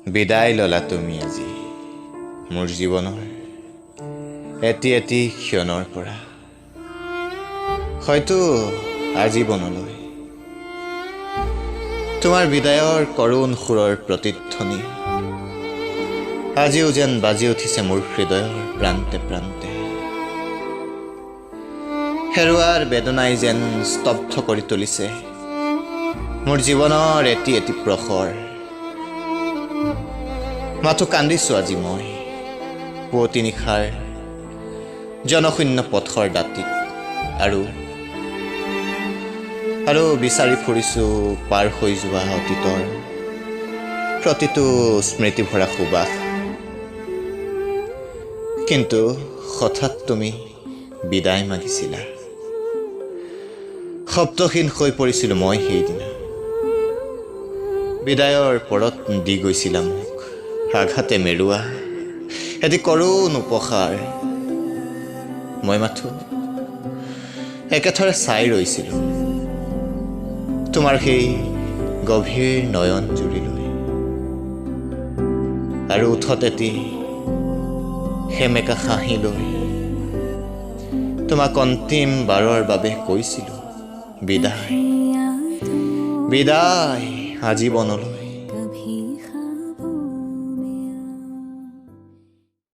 বিদায় ললা তুমি আজি মোৰ জীৱনৰ এটি এটি ক্ষণৰ পৰা হয়তো আজীৱনলৈ তোমাৰ বিদায়ৰ কৰুণ সুৰৰ প্ৰতিধ্বনি আজিও যেন বাজি উঠিছে মোৰ হৃদয়ৰ প্ৰান্তে প্ৰান্তে হেৰুৱাৰ বেদনাই যেন স্তব্ধ কৰি তুলিছে মোৰ জীৱনৰ এটি এটি প্ৰহৰ মাথো কান্দিছো আজি মই পুৱতি নিশাৰ জনশূন্য পথৰ দাঁতিত আৰু বিচাৰি ফুৰিছো পাৰ হৈ যোৱা অতীতৰ প্ৰতিটো স্মৃতি ভৰা সুবাস কিন্তু হঠাৎ তুমি বিদায় মাগিছিলা শব্দহীন হৈ পৰিছিলো মই সেইদিনা বিদায়ৰ পৰত দি গৈছিলা মোক আঘাতে মেৰুৱা এটি কৰুণ উপহাৰ মই মাথো একেথৰে চাই ৰৈছিলো তোমাৰ সেই গভীৰ নয়ন জুৰিলৈ আৰু উঠত এটি সেমেকা হাঁহি লৈ তোমাক অন্তিম বাৰৰ বাবে কৈছিলো বিদায় বিদায় আজীৱনলৈ